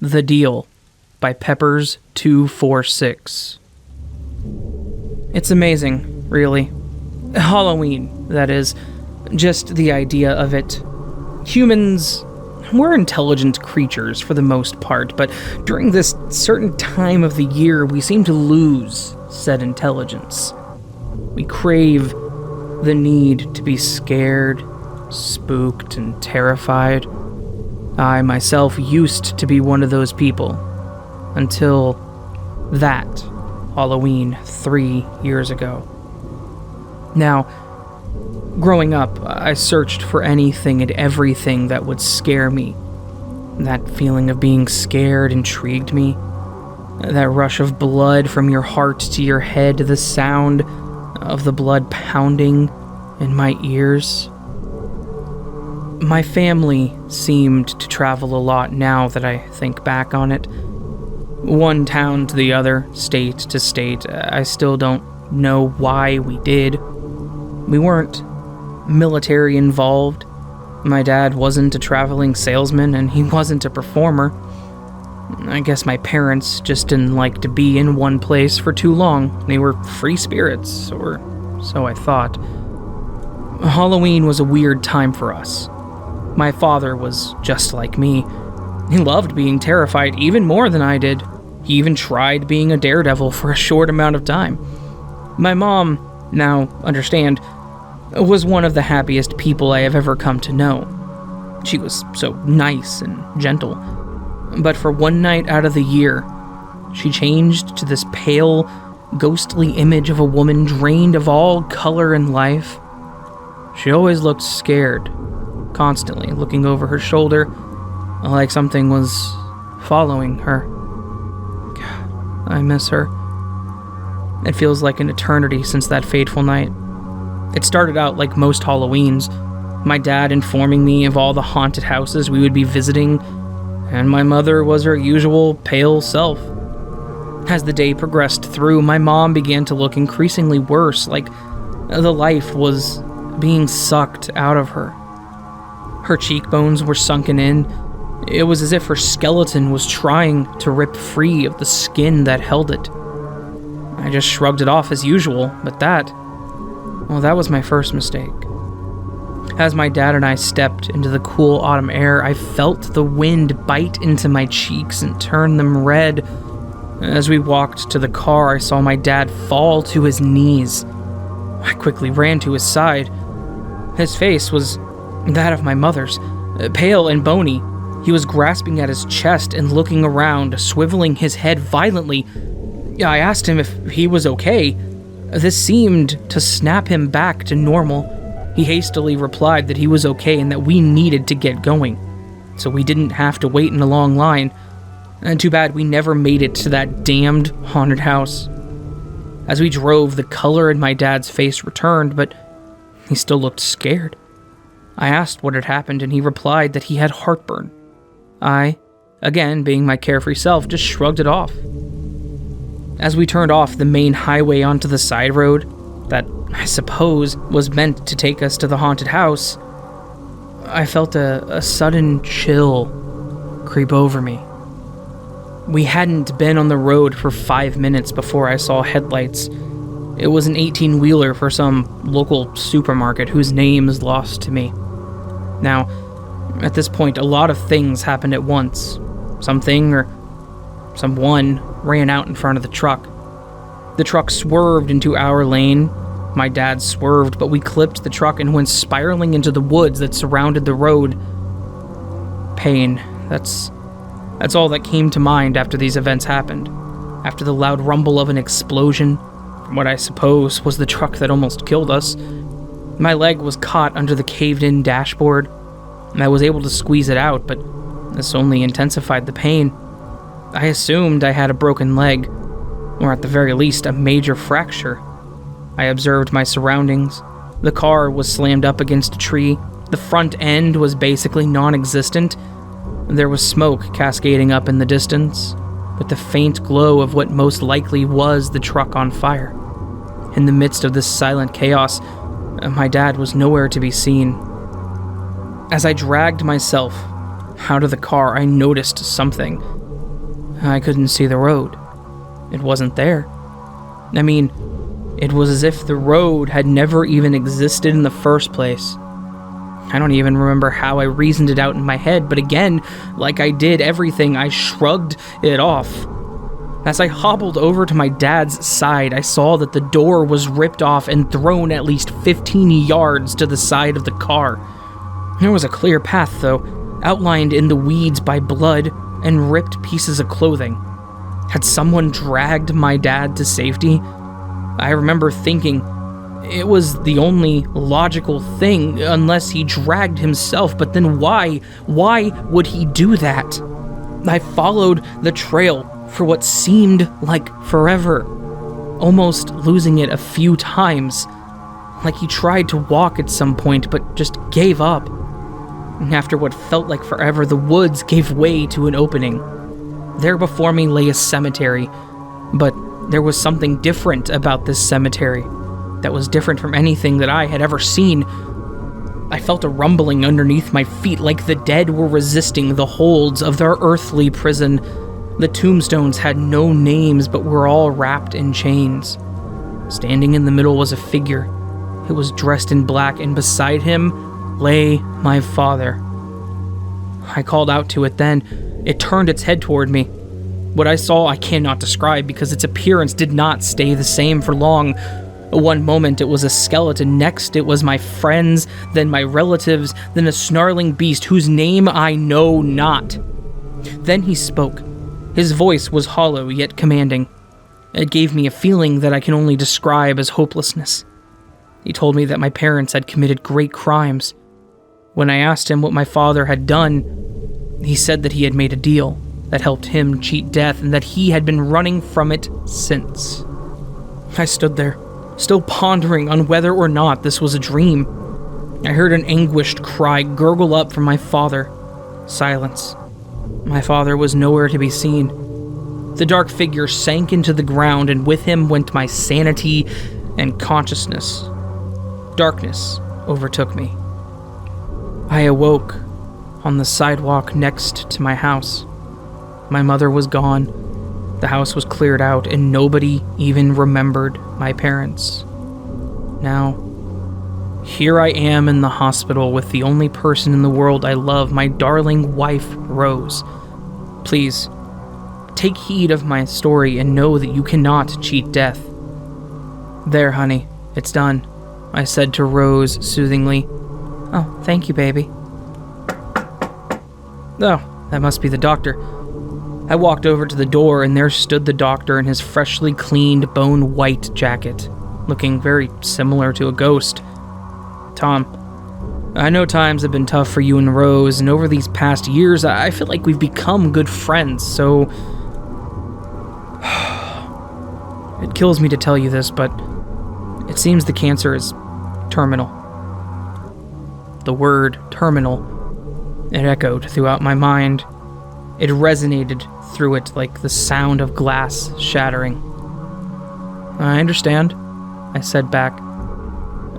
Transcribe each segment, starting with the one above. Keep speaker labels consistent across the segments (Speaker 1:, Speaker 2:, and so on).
Speaker 1: The Deal by Peppers246. It's amazing, really. Halloween, that is. Just the idea of it. Humans, we're intelligent creatures for the most part, but during this certain time of the year, we seem to lose said intelligence. We crave the need to be scared, spooked, and terrified. I myself used to be one of those people, until that Halloween 3 years ago. Now, growing up, I searched for anything and everything that would scare me. That feeling of being scared intrigued me. That rush of blood from your heart to your head, the sound of the blood pounding in my ears. My family seemed to travel a lot now that I think back on it. One town to the other, state to state. I still don't know why we did. We weren't military involved. My dad wasn't a traveling salesman, and he wasn't a performer. I guess my parents just didn't like to be in one place for too long. They were free spirits, or so I thought. Halloween was a weird time for us. My father was just like me. He loved being terrified even more than I did. He even tried being a daredevil for a short amount of time. My mom, now understand, was one of the happiest people I have ever come to know. She was so nice and gentle. But for one night out of the year, she changed to this pale, ghostly image of a woman drained of all color and life. She always looked scared, constantly looking over her shoulder, like something was following her. I miss her. It feels like an eternity since that fateful night. It started out like most Halloweens, my dad informing me of all the haunted houses we would be visiting, and my mother was her usual pale self. As the day progressed through, my mom began to look increasingly worse, like the life was being sucked out of her. Her cheekbones were sunken in. It was as if her skeleton was trying to rip free of the skin that held it. I just shrugged it off as usual, but that was my first mistake. As my dad and I stepped into the cool autumn air, I felt the wind bite into my cheeks and turn them red. As we walked to the car, I saw my dad fall to his knees. I quickly ran to his side. His face was that of my mother's, pale and bony. He was grasping at his chest and looking around, swiveling his head violently. I asked him if he was okay. This seemed to snap him back to normal. He hastily replied that he was okay and that we needed to get going, so we didn't have to wait in a long line. And too bad we never made it to that damned haunted house. As we drove, the color in my dad's face returned, but he still looked scared. I asked what had happened, and he replied that he had heartburn. I, again being my carefree self, just shrugged it off. As we turned off the main highway onto the side road, that I suppose was meant to take us to the haunted house, I felt a sudden chill creep over me. We hadn't been on the road for 5 minutes before I saw headlights. It was an 18-wheeler for some local supermarket whose name is lost to me. Now, at this point, a lot of things happened at once. Something or someone ran out in front of the truck. The truck swerved into our lane. My dad swerved, but we clipped the truck and went spiraling into the woods that surrounded the road. Pain. That's all that came to mind after these events happened. After the loud rumble of an explosion, from what I suppose was the truck that almost killed us, my leg was caught under the caved-in dashboard, and I was able to squeeze it out, but this only intensified the pain. I assumed I had a broken leg, or at the very least, a major fracture. I observed my surroundings. The car was slammed up against a tree. The front end was basically non-existent. There was smoke cascading up in the distance, with the faint glow of what most likely was the truck on fire. In the midst of this silent chaos, my dad was nowhere to be seen. As I dragged myself out of the car, I noticed something. I couldn't see the road. It wasn't there. I mean, it was as if the road had never even existed in the first place. I don't even remember how I reasoned it out in my head, but again, like I did everything, I shrugged it off. As I hobbled over to my dad's side, I saw that the door was ripped off and thrown at least 15 yards to the side of the car. There was a clear path, though, outlined in the weeds by blood and ripped pieces of clothing. Had someone dragged my dad to safety? I remember thinking it was the only logical thing unless he dragged himself, but then why? Why would he do that? I followed the trail for what seemed like forever, almost losing it a few times, like he tried to walk at some point but just gave up. And after what felt like forever, the woods gave way to an opening. There before me lay a cemetery, but there was something different about this cemetery that was different from anything that I had ever seen. I felt a rumbling underneath my feet, like the dead were resisting the holds of their earthly prison. The tombstones had no names, but were all wrapped in chains. Standing in the middle was a figure. It was dressed in black, and beside him lay my father. I called out to it then. It turned its head toward me. What I saw I cannot describe because its appearance did not stay the same for long. One moment it was a skeleton, next it was my friends, then my relatives, then a snarling beast whose name I know not. Then he spoke. His voice was hollow yet commanding. It gave me a feeling that I can only describe as hopelessness. He told me that my parents had committed great crimes. When I asked him what my father had done, he said that he had made a deal that helped him cheat death and that he had been running from it since. I stood there, still pondering on whether or not this was a dream. I heard an anguished cry gurgle up from my father. Silence. My father was nowhere to be seen. The dark figure sank into the ground, and with him went my sanity and consciousness. Darkness overtook me. I awoke on the sidewalk next to my house. My mother was gone. The house was cleared out, and nobody even remembered my parents. Now, here I am in the hospital with the only person in the world I love, my darling wife, Rose. Please, take heed of my story and know that you cannot cheat death. There, honey, it's done, I said to Rose soothingly. Oh, thank you, baby. Oh, that must be the doctor. I walked over to the door, and there stood the doctor in his freshly cleaned bone-white jacket, looking very similar to a ghost. Tom, I know times have been tough for you and Rose, and over these past years, I feel like we've become good friends, so... It kills me to tell you this, but it seems the cancer is terminal. The word terminal, it echoed throughout my mind. It resonated through it like the sound of glass shattering. I understand, I said back.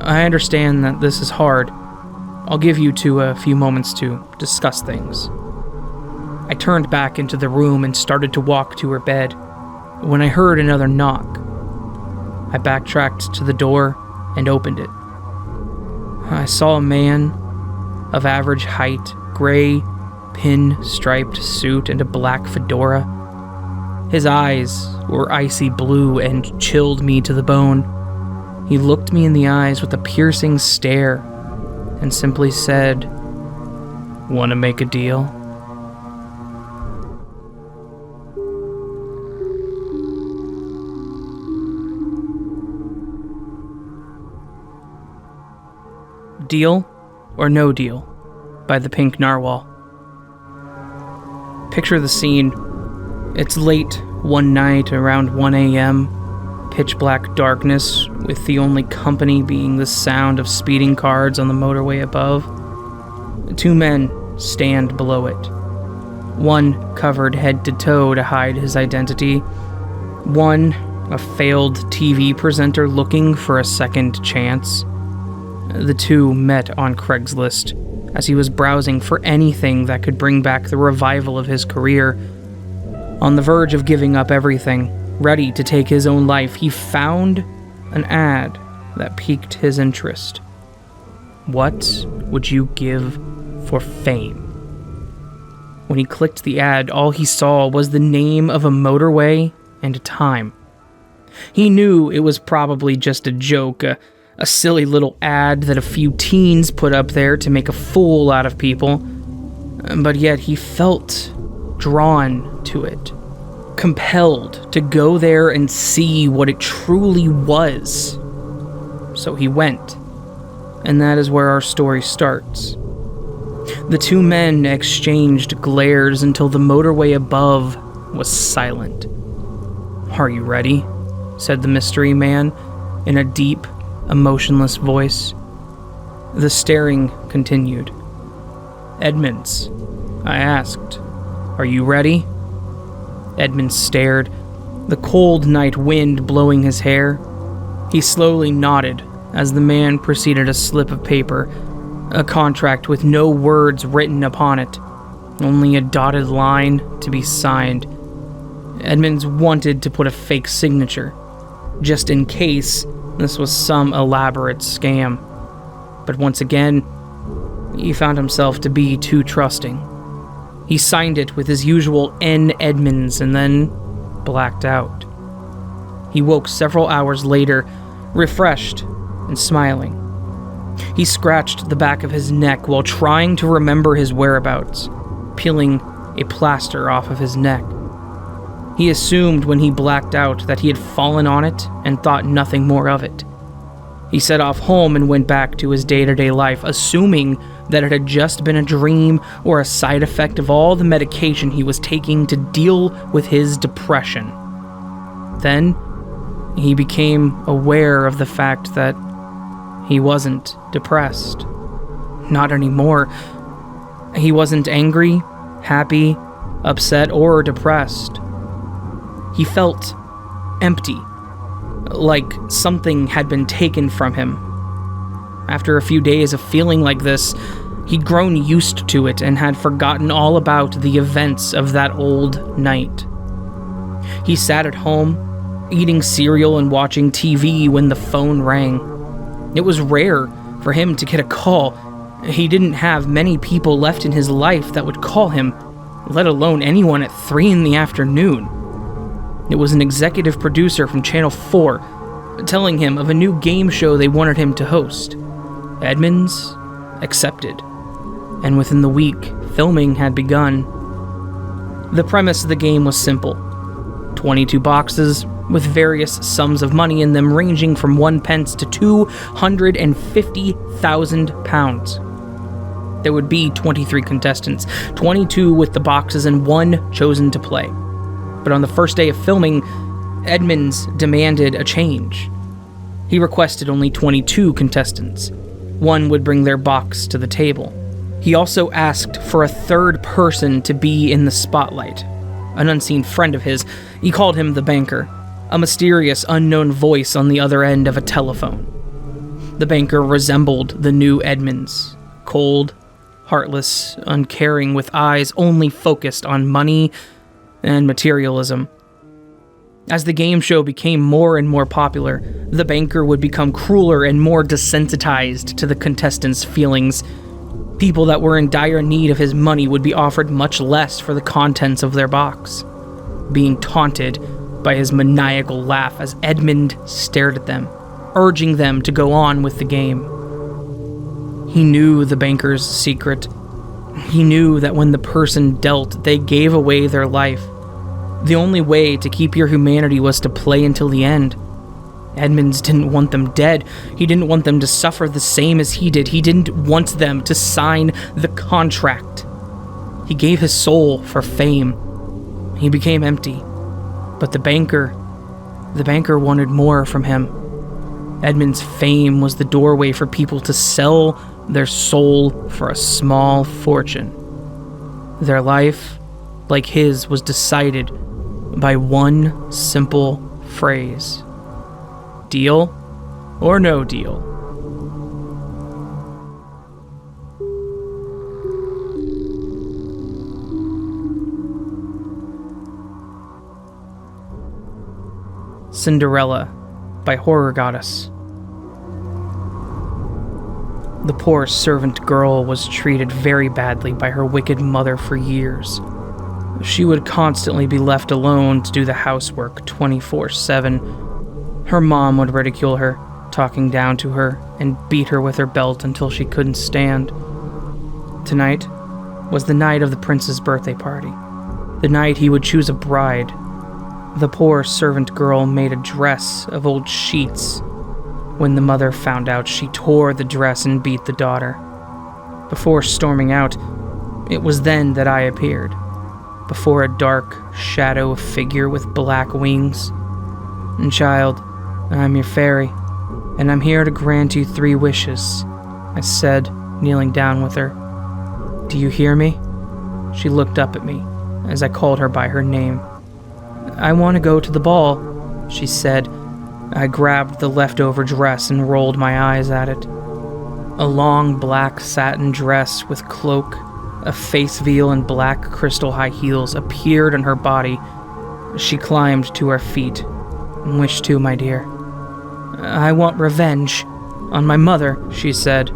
Speaker 1: I understand that this is hard. I'll give you a few moments to discuss things. I turned back into the room and started to walk to her bed when I heard another knock. I backtracked to the door and opened it. I saw a man of average height, gray, pin-striped suit and a black fedora. His eyes were icy blue and chilled me to the bone. He looked me in the eyes with a piercing stare and simply said, "Want to make a deal?" Deal or No Deal by Thepinknarwhal. Picture the scene. It's late one night around 1 a.m., pitch black darkness, with the only company being the sound of speeding cars on the motorway above. Two men stand below it. One covered head to toe to hide his identity. One, a failed TV presenter looking for a second chance. The two met on Craigslist as he was browsing for anything that could bring back the revival of his career. On the verge of giving up everything, ready to take his own life, he found an ad that piqued his interest. What would you give for fame? When he clicked the ad, all he saw was the name of a motorway and a time. He knew it was probably just a joke, a silly little ad that a few teens put up there to make a fool out of people, but yet he felt drawn to it, compelled to go there and see what it truly was. So he went, and that is where our story starts. The two men exchanged glares until the motorway above was silent. "Are you ready?" said the mystery man in a deep, emotionless voice. The staring continued. "Edmonds," I asked, "are you ready?" Edmonds stared, the cold night wind blowing his hair. He slowly nodded as the man proceeded to slip of paper, a contract with no words written upon it, only a dotted line to be signed. Edmonds wanted to put a fake signature, just in case this was some elaborate scam. But once again, he found himself to be too trusting. He signed it with his usual N. Edmonds and then blacked out. He woke several hours later, refreshed and smiling. He scratched the back of his neck while trying to remember his whereabouts, peeling a plaster off of his neck. He assumed when he blacked out that he had fallen on it and thought nothing more of it. He set off home and went back to his day-to-day life, assuming that it had just been a dream or a side effect of all the medication he was taking to deal with his depression. Then, he became aware of the fact that he wasn't depressed. Not anymore. He wasn't angry, happy, upset, or depressed. He felt empty, like something had been taken from him. After a few days of feeling like this, he'd grown used to it and had forgotten all about the events of that old night. He sat at home, eating cereal and watching TV when the phone rang. It was rare for him to get a call. He didn't have many people left in his life that would call him, let alone anyone at 3 in the afternoon. It was an executive producer from Channel 4 telling him of a new game show they wanted him to host. Edmonds accepted, and within the week, filming had begun. The premise of the game was simple. 22 boxes with various sums of money in them ranging from 1 pence to £250,000. There would be 23 contestants, 22 with the boxes and 1 chosen to play. But on the first day of filming, Edmonds demanded a change. He requested only 22 contestants. 1 would bring their box to the table. He also asked for a third person to be in the spotlight. An unseen friend of his, he called him the banker, a mysterious, unknown voice on the other end of a telephone. The banker resembled the new Edmonds, cold, heartless, uncaring, with eyes only focused on money and materialism. As the game show became more and more popular, the banker would become crueler and more desensitized to the contestants' feelings. People that were in dire need of his money would be offered much less for the contents of their box, being taunted by his maniacal laugh as Edmund stared at them, urging them to go on with the game. He knew the banker's secret. He knew that when the person dealt, they gave away their life. The only way to keep your humanity was to play until the end. Edmonds didn't want them dead. He didn't want them to suffer the same as he did. He didn't want them to sign the contract. He gave his soul for fame. He became empty. But the banker wanted more from him. Edmonds' fame was the doorway for people to sell their soul for a small fortune. Their life, like his, was decided by one simple phrase: deal or no deal. Sinderella by Horror Goddess. The poor servant girl was treated very badly by her wicked mother for years. She would constantly be left alone to do the housework 24/7. Her mom would ridicule her, talking down to her, and beat her with her belt until she couldn't stand. Tonight was the night of the prince's birthday party, the night he would choose a bride. The poor servant girl made a dress of old sheets. When the mother found out, she tore the dress and beat the daughter. Before storming out, it was then that I appeared, before a dark shadow figure with black wings. And child, I'm your fairy, and I'm here to grant you 3 wishes, I said, kneeling down with her. Do you hear me? She looked up at me as I called her by her name. I want to go to the ball, she said. I grabbed the leftover dress and rolled my eyes at it. A long black satin dress with cloak, a face veil, and black crystal high heels appeared on her body. She climbed to her feet. Wish to, my dear. I want revenge on my mother, she said.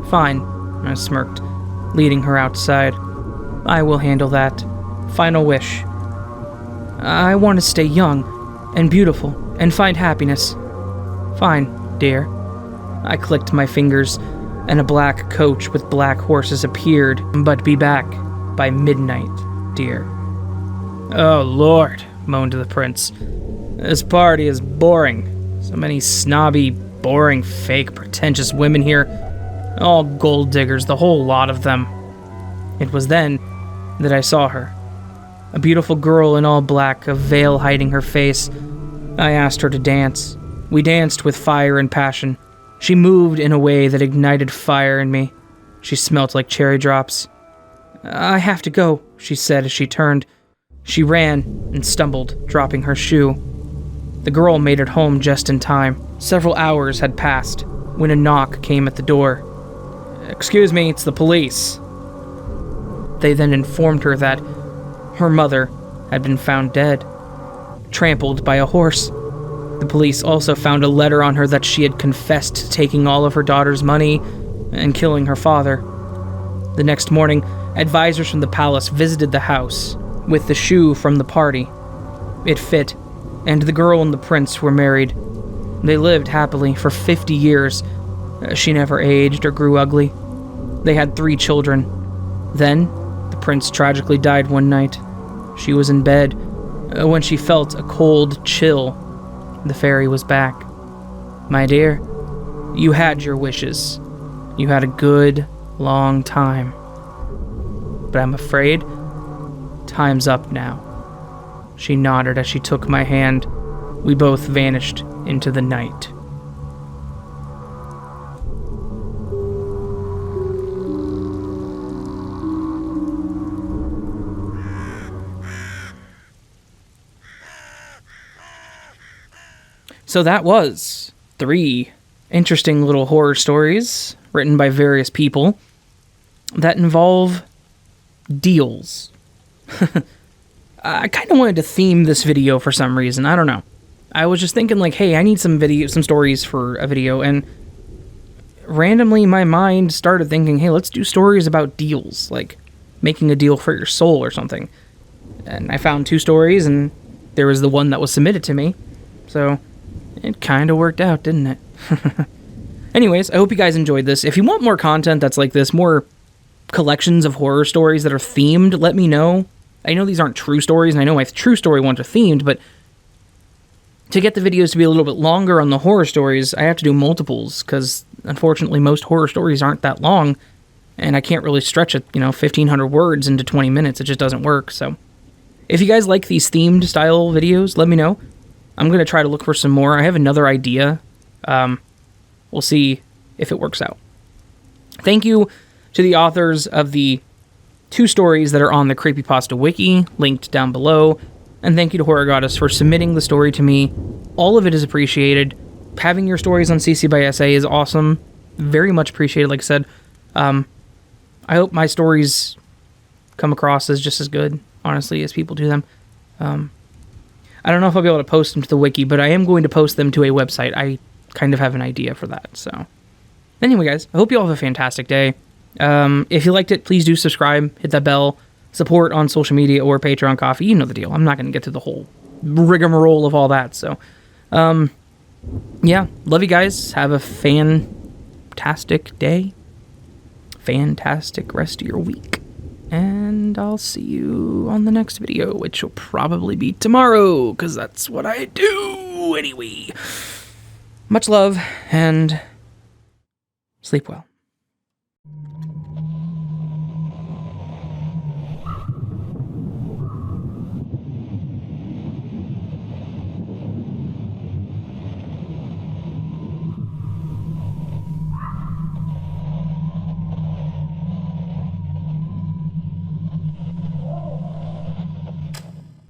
Speaker 1: Fine, I smirked, leading her outside. I will handle that. Final wish. I want to stay young and beautiful and find happiness. Fine, dear. I clicked my fingers, and a black coach with black horses appeared, but be back by midnight, dear. Oh, Lord, moaned the prince. This party is boring. So many snobby, boring, fake, pretentious women here. All gold diggers, the whole lot of them. It was then that I saw her. A beautiful girl in all black, a veil hiding her face. I asked her to dance. We danced with fire and passion. She moved in a way that ignited fire in me. She smelt like cherry drops. I have to go, she said as she turned. She ran and stumbled, dropping her shoe. The girl made it home just in time. Several hours had passed when a knock came at the door. Excuse me, it's the police. They then informed her that her mother had been found dead, trampled by a horse. The police also found a letter on her that she had confessed to taking all of her daughter's money and killing her father. The next morning, advisors from the palace visited the house with the shoe from the party. It fit, and the girl and the prince were married. They lived happily for 50 years. She never aged or grew ugly. They had 3 children. Then, the prince tragically died one night. She was in bed. When she felt a cold chill, the fairy was back. My dear, you had your wishes. You had a good, long time. But I'm afraid time's up now. She nodded as she took my hand. We both vanished into the night. So that was 3 interesting little horror stories written by various people that involve deals. I kind of wanted to theme this video for some reason. I don't know. I was just thinking like, hey, I need some stories for a video, and randomly my mind started thinking, hey, let's do stories about deals, like making a deal for your soul or something. And I found 2 stories, and there was the one that was submitted to me. So it kind of worked out, didn't it? Anyways, I hope you guys enjoyed this. If you want more content that's like this, more collections of horror stories that are themed, let me know. I know these aren't true stories, and I know my true story ones are themed, but to get the videos to be a little bit longer on the horror stories, I have to do multiples, because unfortunately most horror stories aren't that long, and I can't really stretch it, 1,500 words into 20 minutes. It just doesn't work. So if you guys like these themed style videos, let me know. I'm going to try to look for some more. I have another idea. We'll see if it works out. Thank you to the authors of the 2 stories that are on the Creepypasta wiki, linked down below. And thank you to Horror Goddess for submitting the story to me. All of it is appreciated. Having your stories on CC by SA is awesome. Very much appreciated, like I said. I hope my stories come across as just as good, honestly, as people do them. I don't know if I'll be able to post them to the wiki, but I am going to post them to a website. I kind of have an idea for that. So anyway, guys, I hope you all have a fantastic day. If you liked it, please do subscribe, hit that bell, support on social media or Patreon Coffee. You know the deal. I'm not going to get to the whole rigmarole of all that. So, yeah, love you guys. Have a fantastic day. Fantastic rest of your week. And I'll see you on the next video, which will probably be tomorrow, because that's what I do anyway. Much love, and sleep well.